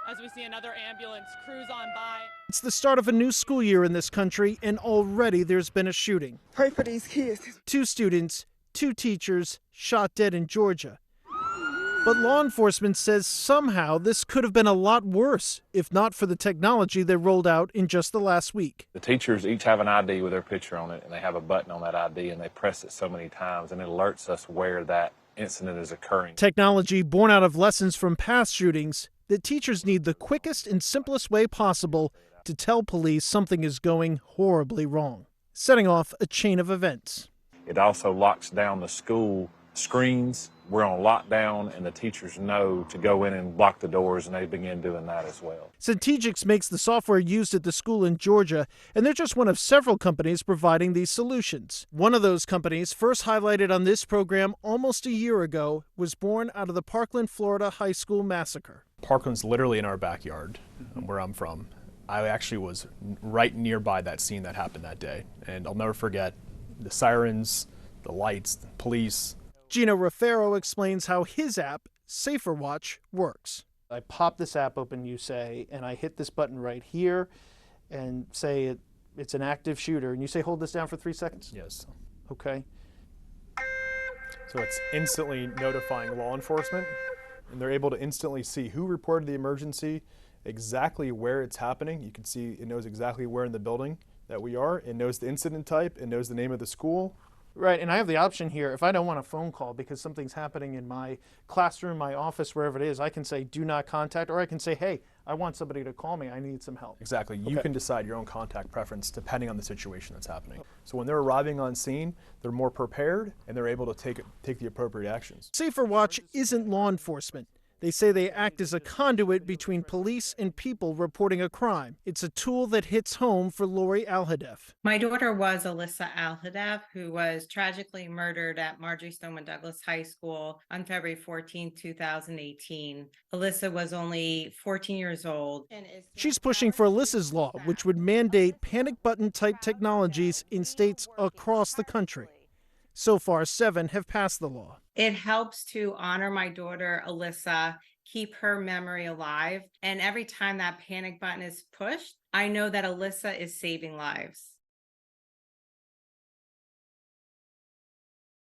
as we see another ambulance cruise on by. It's the start of a new school year in this country, and already there's been a shooting. Pray for these kids. 2 students, 2 teachers shot dead in Georgia. But law enforcement says somehow this could have been a lot worse if not for the technology they rolled out in just the last week. The teachers each have an ID with their picture on it, and they have a button on that ID, and they press it so many times, and it alerts us where that incident is occurring. Technology born out of lessons from past shootings that teachers need the quickest and simplest way possible to tell police something is going horribly wrong, setting off a chain of events. It also locks down the school screens. We're on lockdown, and the teachers know to go in and block the doors, and they begin doing that as well. Centegix makes the software used at the school in Georgia, and they're just one of several companies providing these solutions. One of those companies, first highlighted on this program almost a year ago, was born out of the Parkland, Florida high school massacre. Parkland's literally in our backyard, where I'm from. I actually was right nearby that scene that happened that day, and I'll never forget the sirens, the lights, the police. Gino Raffaero explains how his app, Safer Watch, works. I pop this app open, you say, and I hit this button right here and say it's an active shooter. And you say, hold this down for 3 seconds? Yes. Okay. So it's instantly notifying law enforcement, and they're able to instantly see who reported the emergency, exactly where it's happening. You can see it knows exactly where in the building that we are. It knows the incident type. It knows the name of the school. Right, and I have the option here, if I don't want a phone call because something's happening in my classroom, my office, wherever it is, I can say do not contact, or I can say, hey, I want somebody to call me, I need some help. Exactly. You can decide your own contact preference depending on the situation that's happening. So when they're arriving on scene, they're more prepared and they're able to take the appropriate actions. Safer Watch isn't law enforcement. They say they act as a conduit between police and people reporting a crime. It's a tool that hits home for Lori Alhadeff. My daughter was Alyssa Alhadeff, who was tragically murdered at Marjorie Stoneman Douglas High School on February 14, 2018. Alyssa was only 14 years old. She's pushing for Alyssa's law, which would mandate panic button type technologies in states across the country. So far, 7 have passed the law. It helps to honor my daughter, Alyssa, keep her memory alive. And every time that panic button is pushed, I know that Alyssa is saving lives.